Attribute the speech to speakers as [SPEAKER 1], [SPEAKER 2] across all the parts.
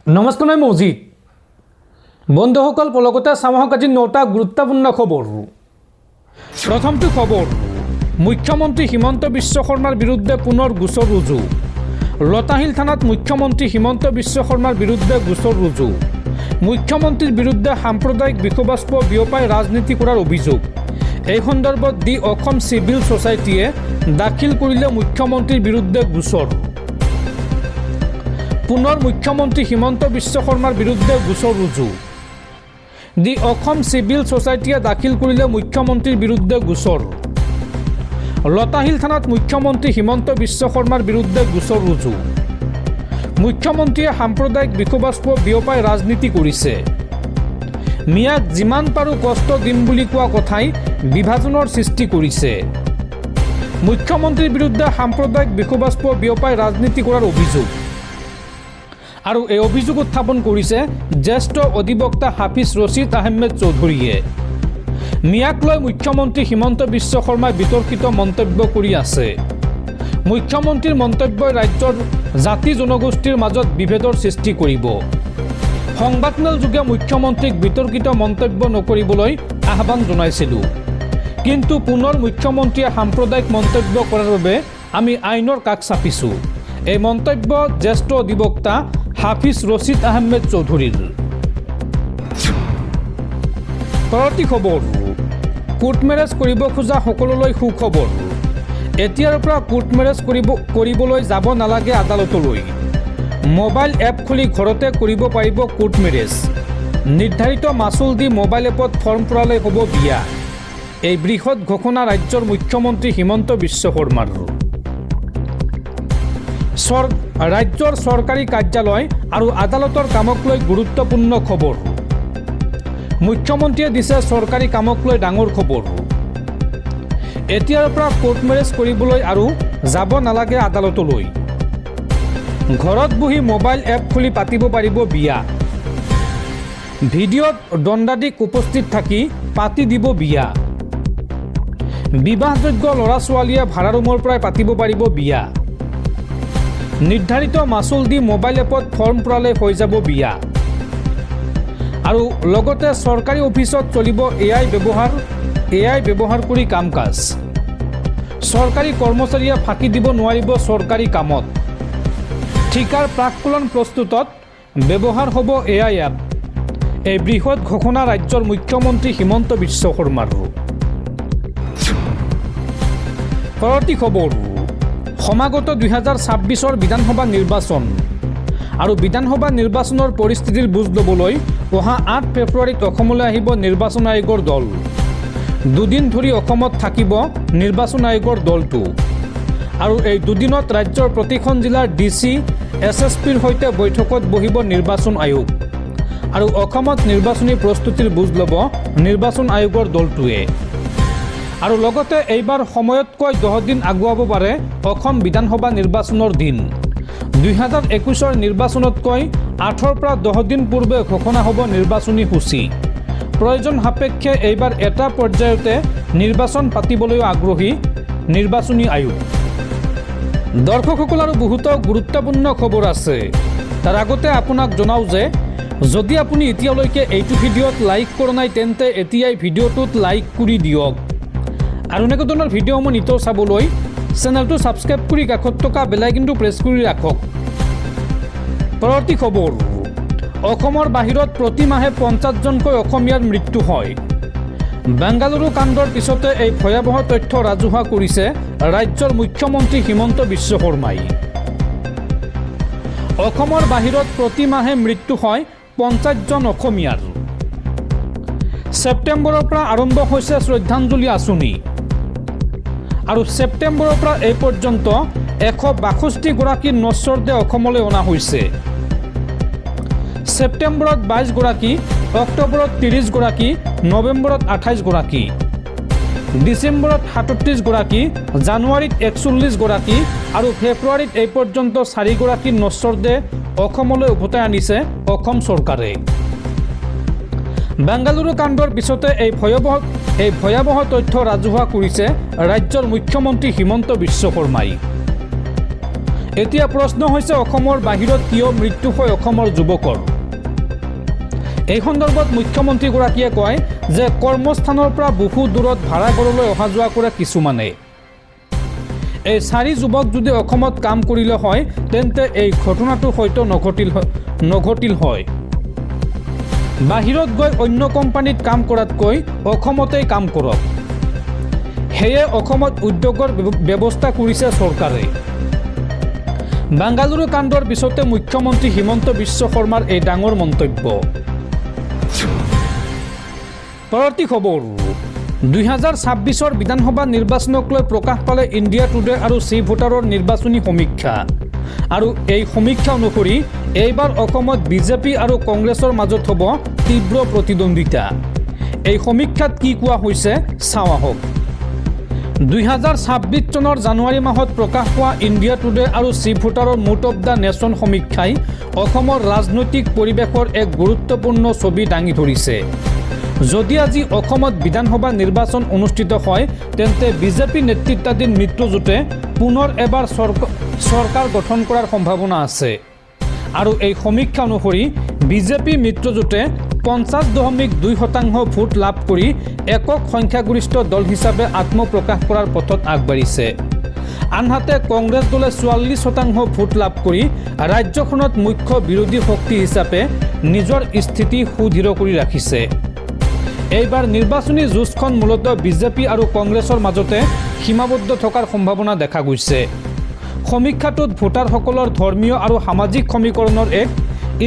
[SPEAKER 1] নমস্কাৰ মই মজিদ বন্ধুসকল পলকতে চামহক আজি 9টা গুৰুত্বপূৰ্ণ খবৰ। প্ৰথমটো খবৰ, মুখ্যমন্ত্ৰী হিমন্ত বিশ্ব শৰ্মাৰ বিৰুদ্ধে পুনৰ গোচৰ ৰুজু। লতাশিল থানাত মুখ্যমন্ত্ৰী হিমন্ত বিশ্ব শৰ্মাৰ বিৰুদ্ধে গোচৰ ৰুজু। মুখ্যমন্ত্ৰীৰ বিৰুদ্ধে সাম্প্ৰদায়িক বিষবাষ্প বিয়পাই ৰাজনীতি কৰাৰ অভিযোগ। এই সন্দৰ্ভত দি অসম চিভিল ছ'চাইটিয়ে দাখিল কৰিলে মুখ্যমন্ত্ৰীৰ বিৰুদ্ধে গোচৰ। পুনৰ মুখ্যমন্ত্ৰী হিমন্ত বিশ্ব শৰ্মাৰ বিৰুদ্ধে গোচৰ ৰুজু। দি অসম চিভিল ছ'চাইটিয়ে দাখিল কৰিলে মুখ্যমন্ত্ৰীৰ বিৰুদ্ধে গোচৰ। লতাশিল থানাত মুখ্যমন্ত্ৰী হিমন্ত বিশ্ব শৰ্মাৰ বিৰুদ্ধে গোচৰ ৰুজু। মুখ্যমন্ত্ৰীয়ে সাম্প্ৰদায়িক বিষবাষ্প বিয়পাই ৰাজনীতি কৰিছে। মিয়াক যিমান পাৰোঁ কষ্ট দিম বুলি কোৱা কথাই বিভাজনৰ সৃষ্টি কৰিছে। মুখ্যমন্ত্ৰীৰ বিৰুদ্ধে সাম্প্ৰদায়িক বিষবাষ্প বিয়পাই ৰাজনীতি কৰাৰ অভিযোগ। আৰু এই অভিযোগ উত্থাপন কৰিছে জ্যেষ্ঠ অধিবক্তা হাফিজ ৰছিদ আহমেদ চৌধুৰীয়ে। মিয়াক লৈ মুখ্যমন্ত্ৰী হিমন্ত বিশ্ব শৰ্মাই বিতৰ্কিত মন্তব্য কৰি আছে। মুখ্যমন্ত্ৰীৰ মন্তব্যই ৰাজ্যৰ জাতি জনগোষ্ঠীৰ মাজত বিভেদৰ সৃষ্টি কৰিব। সংবাদমেলযোগে মুখ্যমন্ত্ৰীক বিতৰ্কিত মন্তব্য নকৰিবলৈ আহ্বান জনাইছিলোঁ, কিন্তু পুনৰ মুখ্যমন্ত্ৰীয়ে সাম্প্ৰদায়িক মন্তব্য কৰাৰ বাবে আমি আইনৰ কাষ চাপিছোঁ। এই মন্তব্য জ্যেষ্ঠ অধিবক্তা হাফিজ ৰছিদ আহমেদ চৌধুৰীৰ। পৰৱৰ্তী খবৰ, কোৰ্ট মেৰেজ কৰিব খোজা সকলোলৈ সুখবৰ। এতিয়াৰ পৰা কোৰ্ট মেৰেজ কৰিবলৈ যাব নালাগে আদালতলৈ। মোবাইল এপ খুলি ঘৰতে কৰিব পাৰিব কোৰ্ট মেৰেজ। নিৰ্ধাৰিত মাচুল দি মোবাইল এপত ফৰ্ম পূৰালে হ'ব বিয়া। এই বৃহৎ ঘোষণা ৰাজ্যৰ মুখ্যমন্ত্ৰী হিমন্ত বিশ্ব শৰ্মাৰ। ৰাজ্যৰ চৰকাৰী কাৰ্যালয় আৰু আদালতৰ কামক লৈ গুৰুত্বপূৰ্ণ খবৰ। মুখ্যমন্ত্ৰীয়ে দিছে চৰকাৰী কামক লৈ ডাঙৰ খবৰ। এতিয়াৰ পৰা কোৰ্ট মেৰেজ কৰিবলৈ আৰু যাব নালাগে আদালতলৈ। ঘৰত বহি মোবাইল এপ খুলি পাতিব পাৰিব বিয়া। ভিডিঅ'ত দণ্ডাধীশ উপস্থিত থাকি পাতি দিব বিয়া। বিবাহযোগ্য ল'ৰা ছোৱালীয়ে ভাড়া ৰুমৰ পৰাই পাতিব পাৰিব বিয়া। নিৰ্ধাৰিত মাচুল দি মোবাইল এপত ফৰ্ম পূৰালে হৈ যাব বিয়া। আৰু লগতে চৰকাৰী অফিচত চলিব এআই ব্যৱহাৰ কৰি কাম কাজ। চৰকাৰী কৰ্মচাৰীয়ে ফাঁকি দিব নোৱাৰিব চৰকাৰী কামত। ঠিকাৰ প্ৰাক্কলন প্ৰস্তুতত ব্যৱহাৰ হ'ব এআই এপ। এই বৃহৎ ঘোষণা ৰাজ্যৰ মুখ্যমন্ত্ৰী হিমন্ত বিশ্ব শৰ্মাৰ। পৰৱৰ্তী খবৰ, সমাগত 2026 বিধানসভা নিৰ্বাচন আৰু বিধানসভা নিৰ্বাচনৰ পৰিস্থিতিৰ বুজ ল'বলৈ অহা 8 ফেব্ৰুৱাৰীত অসমলৈ আহিব নিৰ্বাচন আয়োগৰ দল। দুদিন ধৰি অসমত থাকিব নিৰ্বাচন আয়োগৰ দলটো। আৰু এই দুদিনত ৰাজ্যৰ প্ৰতিখন জিলাৰ DC, SSPৰ সৈতে বৈঠকত বহিব নিৰ্বাচন আয়োগ। আৰু অসমত নিৰ্বাচনী প্ৰস্তুতিৰ বুজ ল'ব নিৰ্বাচন আয়োগৰ দলটোৱে। আৰু লগতে এইবাৰ সময়তকৈ 10 দিন আগুৱাব পাৰে অসম বিধানসভা নিৰ্বাচনৰ দিন। 2021 নিৰ্বাচনতকৈ 8ৰ পৰা 10 দিন পূৰ্বে ঘোষণা হ'ব নিৰ্বাচনী সূচী। প্ৰয়োজন সাপেক্ষে এইবাৰ এটা পৰ্যায়তে নিৰ্বাচন পাতিবলৈও আগ্ৰহী নিৰ্বাচনী আয়োগ। দৰ্শকসকল, আৰু বহুতো গুৰুত্বপূৰ্ণ খবৰ আছে। তাৰ আগতে আপোনাক জনাওঁ যে যদি আপুনি এতিয়ালৈকে এইটো ভিডিঅ'ত লাইক কৰা নাই তেন্তে এতিয়াই ভিডিঅ'টোত লাইক কৰি দিয়ক। আৰু এনেকুৱা ধৰণৰ ভিডিঅ'সমূহ নিতৌ চাবলৈ চেনেলটো ছাবস্ক্ৰাইব কৰি কাষত থকা বেল আইকনটো প্ৰেছ কৰি ৰাখক। পৰৱৰ্তী খবৰ, অসমৰ বাহিৰত প্ৰতি মাহে 50জনকৈ অসমীয়াৰ মৃত্যু হয়। বেংগালুৰু কাণ্ডৰ পিছতে এই ভয়াৱহ তথ্য ৰাজহুৱা কৰিছে ৰাজ্যৰ মুখ্যমন্ত্ৰী হিমন্ত বিশ্ব শৰ্মাই। অসমৰ বাহিৰত প্ৰতি মাহে মৃত্যু হয় 50জন অসমীয়াৰ। ছেপ্টেম্বৰৰ পৰা আৰম্ভ হৈছে শ্ৰদ্ধাঞ্জলি আঁচনি। আৰু ছেপ্টেম্বৰৰ পৰা এই পৰ্যন্ত 162 গৰাকী নশ্বৰদেহ অসমলৈ অনা হৈছে। ছেপ্টেম্বৰত 22 গৰাকী, অক্টোবৰত 30 গৰাকী, নৱেম্বৰত 28 গৰাকী, ডিচেম্বৰত 37 গৰাকী, জানুৱাৰীত 41 গৰাকী আৰু ফেব্ৰুৱাৰীত এই পৰ্যন্ত 4 গৰাকী নশ্বৰদেহ অসমলৈ উভতাই আনিছে অসম চৰকাৰে। বেংগালুৰু কাণ্ডৰ পিছতে এই ভয়াৱহ তথ্য ৰাজহুৱা কৰিছে ৰাজ্যৰ মুখ্যমন্ত্ৰী হিমন্ত বিশ্ব শৰ্মাই। এতিয়া প্ৰশ্ন হৈছে অসমৰ বাহিৰত কিয় মৃত্যু হয় অসমৰ যুৱকৰ। এই সন্দৰ্ভত মুখ্যমন্ত্ৰীগৰাকীয়ে কয় যে কৰ্মস্থানৰ পৰা বহু দূৰত ভাড়া ঘৰলৈ অহা যোৱা কৰে কিছুমানে। এই 4 যুৱক যদি অসমত কাম কৰিলে হয় তেন্তে এই ঘটনাটো হয়তো নঘটিল হয়। বাহিৰত গৈ অন্য কোম্পানীত কাম কৰাতকৈ অসমতেই কাম কৰক। সেয়ে অসমত উদ্যোগৰ ব্যৱস্থা কৰিছে চৰকাৰে। বাংগালুৰু কাণ্ডৰ পিছতে মুখ্যমন্ত্ৰী হিমন্ত বিশ্ব শৰ্মাৰ এই ডাঙৰ মন্তব্য। পৰৱৰ্তী খবৰ, 2026 বিধানসভা নিৰ্বাচনক লৈ প্ৰকাশ পালে ইণ্ডিয়া টুডে আৰু চি ভোটাৰৰ নিৰ্বাচনী সমীক্ষা। আৰু এই সমীক্ষা অনুসৰি এইবাৰ অসমত বিজেপি আৰু কংগ্ৰেছৰ মাজত হ'ব তীব্ৰ প্ৰতিদ্বন্দ্বিতা। এই সমীক্ষাত কি কোৱা হৈছে চাওঁ আহক। 2026 চনৰ জানুৱাৰী মাহত প্ৰকাশ পোৱা ইণ্ডিয়া টুডে আৰু চি ভোটাৰৰ মুড অৱ দ্য নেশ্যন সমীক্ষাই অসমৰ ৰাজনৈতিক পৰিৱেশৰ এক গুৰুত্বপূৰ্ণ ছবি দাঙি ধৰিছে। যদি আজি অসমত বিধানসভা নিৰ্বাচন অনুষ্ঠিত হয় তেন্তে বিজেপি নেতৃত্বাধীন মিত্ৰজোঁটে পুনৰ এবাৰ চৰকাৰ গঠন কৰাৰ সম্ভাৱনা আছে। আৰু এই সমীক্ষা অনুসৰি বিজেপি মিত্ৰজোঁটে 50.2% ভোট লাভ কৰি একক সংখ্যাগৰিষ্ঠ দল হিচাপে আত্মপ্ৰকাশ কৰাৰ পথত আগবাঢ়িছে। আনহাতে কংগ্ৰেছ দলে 44% ভোট লাভ কৰি ৰাজ্যখনত মুখ্য বিৰোধী শক্তি হিচাপে নিজৰ স্থিতি সুদৃঢ় কৰি ৰাখিছে। এইবাৰ নিৰ্বাচনী যুঁজখন মূলতঃ বিজেপি আৰু কংগ্ৰেছৰ মাজতে সীমাবদ্ধ থকাৰ সম্ভাৱনা দেখা গৈছে। সমীক্ষাটোত ভোটাৰসকলৰ ধৰ্মীয় আৰু সামাজিক সমীকৰণৰ এক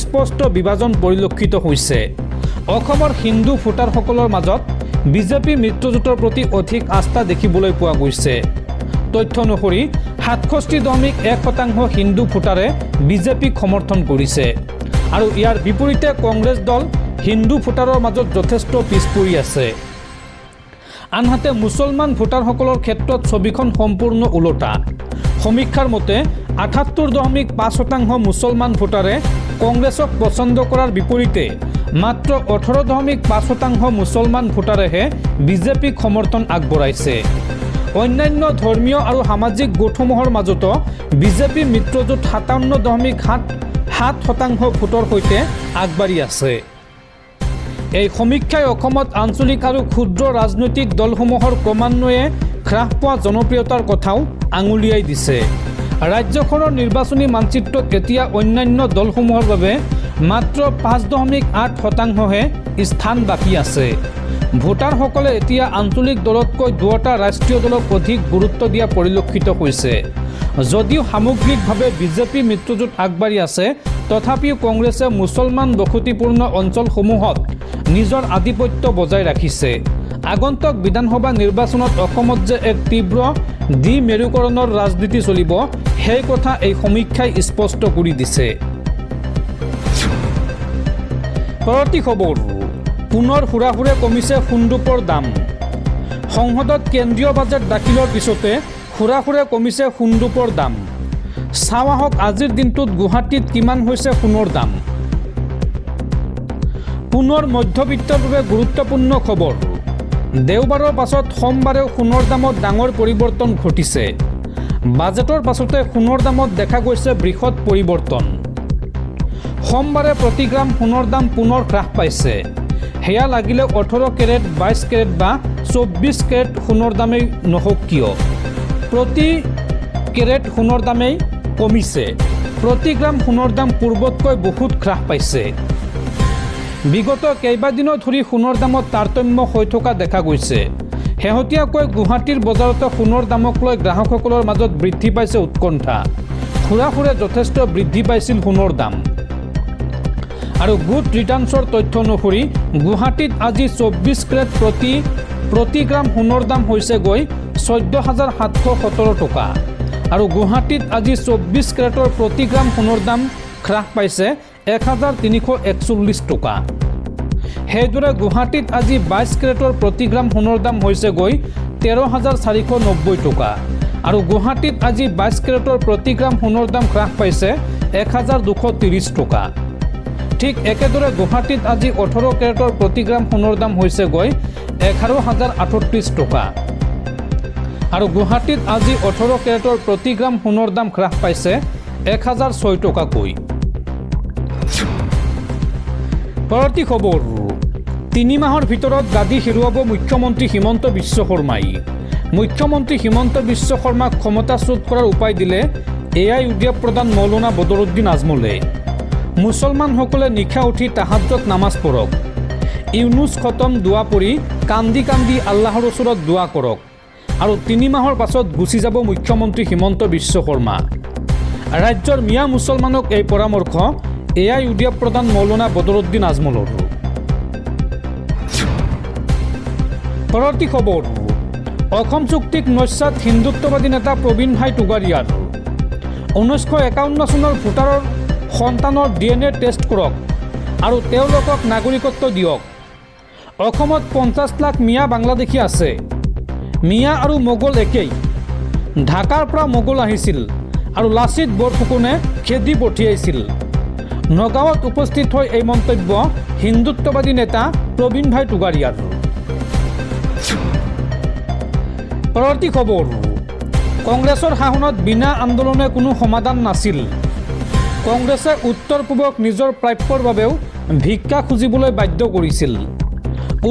[SPEAKER 1] স্পষ্ট বিভাজন পৰিলক্ষিত হৈছে। অসমৰ হিন্দু ভোটাৰসকলৰ মাজত বিজেপি মিত্ৰজোঁটৰ প্ৰতি অধিক আস্থা দেখিবলৈ পোৱা গৈছে। তথ্য অনুসৰি 67.1% হিন্দু ভোটাৰে বিজেপিক সমৰ্থন কৰিছে। আৰু ইয়াৰ বিপৰীতে কংগ্ৰেছ দল হিন্দু ভোটাৰৰ মাজত যথেষ্ট পিছ পৰি আছে। আনহাতে মুছলমান ভোটাৰসকলৰ ক্ষেত্ৰত ছবিখন সম্পূৰ্ণ ওলোটা। সমীক্ষাৰ মতে 78.5% মুছলমান ভোটাৰে কংগ্ৰেছক পচন্দ কৰাৰ বিপৰীতে মাত্ৰ 18.5% মুছলমান ভোটাৰেহে বিজেপিক সমৰ্থন আগবঢ়াইছে। অন্যান্য ধৰ্মীয় আৰু সামাজিক গোটসমূহৰ মাজতো বিজেপি মিত্ৰজোঁট 57.7% ভোটৰ সৈতে আগবাঢ়ি আছে। এই সমীক্ষাই অসমত আঞ্চলিক আৰু ক্ষুদ্ৰ ৰাজনৈতিক দলসমূহৰ ক্ৰমান্বয়ে হ্ৰাস পোৱা জনপ্ৰিয়তাৰ কথাও আঙুলিয়াই দিছে। ৰাজ্যখনৰ নিৰ্বাচনী মানচিত্ৰত এতিয়া অন্যান্য দলসমূহৰ বাবে মাত্ৰ 5.8%হে স্থান বাকী আছে। ভোটাৰসকলে এতিয়া আঞ্চলিক দলতকৈ দুটা ৰাষ্ট্ৰীয় দলক অধিক গুৰুত্ব দিয়া পৰিলক্ষিত হৈছে। যদিও সামগ্ৰিকভাৱে বিজেপি মিত্ৰজোঁট আগবাঢ়ি আছে তথাপিও কংগ্ৰেছে মুছলমান বসতিপূৰ্ণ অঞ্চলসমূহত নিজৰ আধিপত্য বজাই ৰাখিছে। আগন্তুক বিধানসভা নিৰ্বাচনত অসমত যে এক তীব্ৰ দ্বিমেৰুকৰণৰ ৰাজনীতি চলিব সেই কথা এই সমীক্ষাই স্পষ্ট কৰি দিছে। পৰৱৰ্তী খবৰ, পুনৰ হুৰাহুৰে কমিছে সোণৰূপৰ দাম। সংসদত কেন্দ্ৰীয় বাজেট দাখিলৰ পিছতে হুৰাহুৰে কমিছে সোণৰূপৰ দাম। চাওঁ আহক আজিৰ দিনটোত গুৱাহাটীত কিমান হৈছে সোণৰ দাম। পুনৰ মধ্যবিত্তৰ বাবে গুৰুত্বপূৰ্ণ খবৰ। দেওবাৰৰ পাছত সোমবাৰেও সোণৰ দামত ডাঙৰ পৰিৱৰ্তন ঘটিছে। বাজেটৰ পাছতে সোণৰ দামত দেখা গৈছে বৃহৎ পৰিৱৰ্তন। সোমবাৰে প্ৰতি গ্ৰাম সোণৰ দাম পুনৰ হ্ৰাস পাইছে। সেয়া লাগিলে 18 কেৰেট, 22 কেৰেট বা 24 কেৰেট সোণৰ দামেই নহওক কিয়, প্ৰতি কেৰেট সোণৰ দামেই কমিছে। প্ৰতি গ্ৰাম সোণৰ দাম পূৰ্বতকৈ বহুত হ্ৰাস পাইছে। বিগত কেইবাদিনো ধৰি সোণৰ দামত তাৰতম্য হৈ থকা দেখা গৈছে। শেহতীয়াকৈ গুৱাহাটীৰ বজাৰতে সোণৰ দামক লৈ গ্ৰাহকসকলৰ মাজত বৃদ্ধি পাইছে উৎকণ্ঠা। হুৰাহুৰে যথেষ্ট বৃদ্ধি পাইছিল সোণৰ দাম। আৰু গুড ৰিটাৰ্ণছৰ তথ্য অনুসৰি গুৱাহাটীত আজি 24 কেৰেট প্ৰতি গ্ৰাম সোণৰ দাম হৈছে গৈ 14,717 টকা। আৰু গুৱাহাটীত আজি 24 কেৰেটৰ প্ৰতি গ্ৰাম সোণৰ দাম হ্ৰাস পাইছে 1,341 টকা। সেইদৰে গুৱাহাটীত আজি 22 কেৰেটৰ প্ৰতি গ্ৰাম সোণৰ দাম হৈছে গৈ 13,490 টকা। আৰু গুৱাহাটীত আজি 22 কেৰেটৰ প্ৰতি গ্ৰাম সোণৰ দাম হ্ৰাস পাইছে 1,230 টকা। ঠিক একেদৰে গুৱাহাটীত আজি 18 কেৰেটৰ প্ৰতি গ্ৰাম সোণৰ দাম হৈছে গৈ 11,038 টকা। আৰু গুৱাহাটীত আজি 18 কেৰেটৰ প্ৰতি গ্ৰাম সোণৰ দাম হ্ৰাস পাইছে 1006 টকাকৈ। পৰৱৰ্তী খবৰ, 3 মাহৰ ভিতৰত গাদী হেৰুৱাব মুখ্যমন্ত্ৰী হিমন্ত বিশ্ব শৰ্মাই। মুখ্যমন্ত্ৰী হিমন্ত বিশ্ব শৰ্মাক ক্ষমতাচ্যুত কৰাৰ উপায় দিলে AIUDF প্ৰধান মৌলানা বদৰুদ্দিন আজমলে। মুছলমানসকলে নিশা উঠি তাহাজ্জুদ নামাজ পঢ়ক, ইউনুছ খতম দোৱা পঢ়ি কান্দি কান্দি আল্লাহৰ ওচৰত দোৱা কৰক, আৰু 3 মাহৰ পাছত গুচি যাব মুখ্যমন্ত্ৰী হিমন্ত বিশ্ব শৰ্মা। ৰাজ্যৰ মিয়া মুছলমানক এই পৰামৰ্শ AIUDF প্ৰধান মৌলানা বদৰুদ্দিন আজমলৰ। পৰৱৰ্তী খবৰ, অসম চুক্তিক নস্যাৎ হিন্দুত্ববাদী নেতা প্ৰবীণ ভাই টুগাৰিয়াৰ। 1951 চনৰ ভোটাৰৰ সন্তানৰ DNA টেষ্ট কৰক আৰু তেওঁলোকক নাগৰিকত্ব দিয়ক। অসমত 50 লাখ মিয়া বাংলাদেশী আছে। মিয়া আৰু মোগল একেই। ঢাকাৰ পৰা মোগল আহিছিল আৰু লাচিত বৰফুকনে খেদি পঠিয়াইছিল। নগাঁৱত উপস্থিত হৈ এই মন্তব্য হিন্দুত্ববাদী নেতা প্ৰবীণ ভাই টুগাৰিয়াৰ। পৰৱৰ্তী খবৰ, কংগ্ৰেছৰ শাসনত বিনা আন্দোলনে কোনো সমাধান নাছিল। কংগ্ৰেছে উত্তৰ পূবক নিজৰ প্ৰাপ্যৰ বাবেও ভিক্ষা খুজিবলৈ বাধ্য কৰিছিল।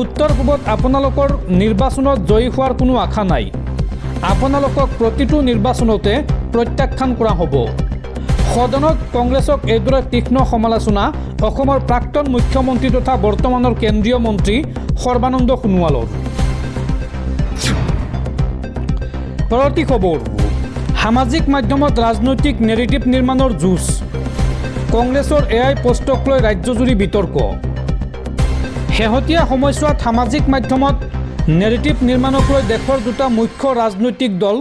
[SPEAKER 1] উত্তৰ পূবত আপোনালোকৰ নিৰ্বাচনত জয়ী হোৱাৰ কোনো আশা নাই। আপোনালোকক প্ৰতিটো নিৰ্বাচনতে প্ৰত্যাখ্যান কৰা হ'ব। সদনত কংগ্ৰেছক এইদৰে তীক্ষ্ণ সমালোচনা অসমৰ প্ৰাক্তন মুখ্যমন্ত্ৰী তথা বৰ্তমানৰ কেন্দ্ৰীয় মন্ত্ৰী সৰ্বানন্দ সোণোৱালৰ। পৰৱৰ্তী খবৰ, সামাজিক মাধ্যমত ৰাজনৈতিক নেৰেটিভ নিৰ্মাণৰ যুঁজ। কংগ্ৰেছৰ AI পোষ্টক লৈ ৰাজ্যজুৰি বিতৰ্ক। শেহতীয়া সময়ছোৱাত সামাজিক মাধ্যমত নেৰেটিভ নিৰ্মাণক লৈ দেশৰ দুটা মুখ্য ৰাজনৈতিক দল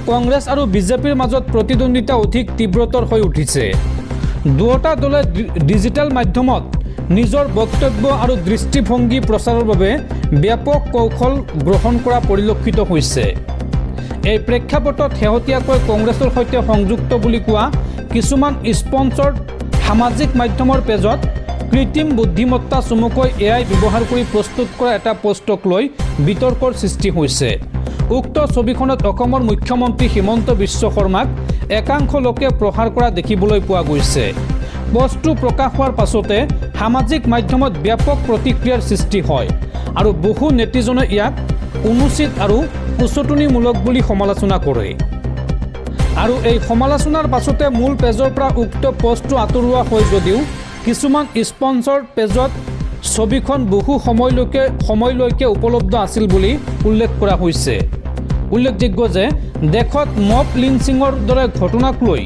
[SPEAKER 1] কংগ্ৰেছ আৰু বিজেপিৰ মাজত প্ৰতিদ্বন্দ্বিতা অধিক তীব্ৰতৰ হৈ উঠিছে। দুয়োটা দলে ডিজিটেল মাধ্যমত নিজৰ বক্তব্য আৰু দৃষ্টিভংগী প্ৰচাৰৰ বাবে ব্যাপক কৌশল গ্ৰহণ কৰা পৰিলক্ষিত হৈছে। এই প্ৰেক্ষাপটত শেহতীয়াকৈ কংগ্ৰেছৰ সৈতে সংযুক্ত বুলি কোৱা কিছুমান স্পন্সৰ্ড সামাজিক মাধ্যমৰ পেজত কৃত্ৰিম বুদ্ধিমত্তা চমুকৈ AI ব্যৱহাৰ কৰি প্ৰস্তুত কৰা এটা পোষ্টক লৈ বিতৰ্কৰ সৃষ্টি হৈছে। উক্ত ছবিখনত অসমৰ মুখ্যমন্ত্ৰী হিমন্ত বিশ্ব শৰ্মাক একাংশ লোকে প্ৰহাৰ কৰা দেখিবলৈ পোৱা গৈছে। পোষ্টটো প্ৰকাশ হোৱাৰ পাছতে সামাজিক মাধ্যমত ব্যাপক প্ৰতিক্ৰিয়াৰ সৃষ্টি হয় আৰু বহু নেটিজনে ইয়াক অনুচিত আৰু উচতনিমূলক বুলি সমালোচনা কৰে। আৰু এই সমালোচনাৰ পাছতে মূল পেজৰ পৰা উক্ত পোষ্টটো আঁতৰোৱা হয় যদিও কিছুমান স্পন্সৰ্ড পেজত ছবিখন বহু সময়লৈকে উপলব্ধ আছিল বুলি উল্লেখ কৰা হৈছে। উল্লেখযোগ্য যে দেশত মব লিঞ্চিঙৰ দৰে ঘটনাক লৈ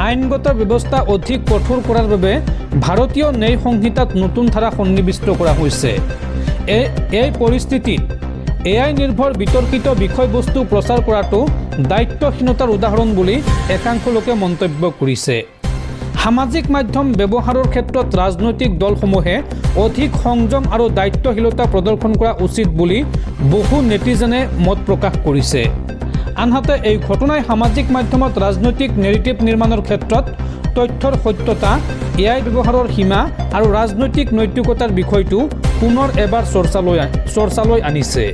[SPEAKER 1] আইনগত ব্যৱস্থা অধিক কঠোৰ কৰাৰ বাবে ভাৰতীয় ন্যায় সংহিতাত নতুন ধাৰা সন্নিৱিষ্ট কৰা হৈছে। এই পৰিস্থিতিত AI নিৰ্ভৰ বিতৰ্কিত বিষয়বস্তু প্ৰচাৰ কৰাটো দায়িত্বহীনতাৰ উদাহৰণ বুলি একাংশ লোকে মন্তব্য কৰিছে। সামাজিক মাধ্যম ব্যৱহাৰৰ ক্ষেত্ৰত ৰাজনৈতিক দলসমূহে অধিক সংযম আৰু দায়িত্বশীলতা প্ৰদৰ্শন কৰা উচিত বুলি বহু নেটিজেনে মত প্ৰকাশ কৰিছে। আনহাতে এই ঘটনাই সামাজিক মাধ্যমত ৰাজনৈতিক নেৰেটিভ নিৰ্মাণৰ ক্ষেত্ৰত তথ্যৰ সত্যতা, AI ব্যৱহাৰৰ সীমা আৰু ৰাজনৈতিক নৈতিকতাৰ বিষয়টো পুনৰ এবাৰ চৰ্চালৈ আনিছে।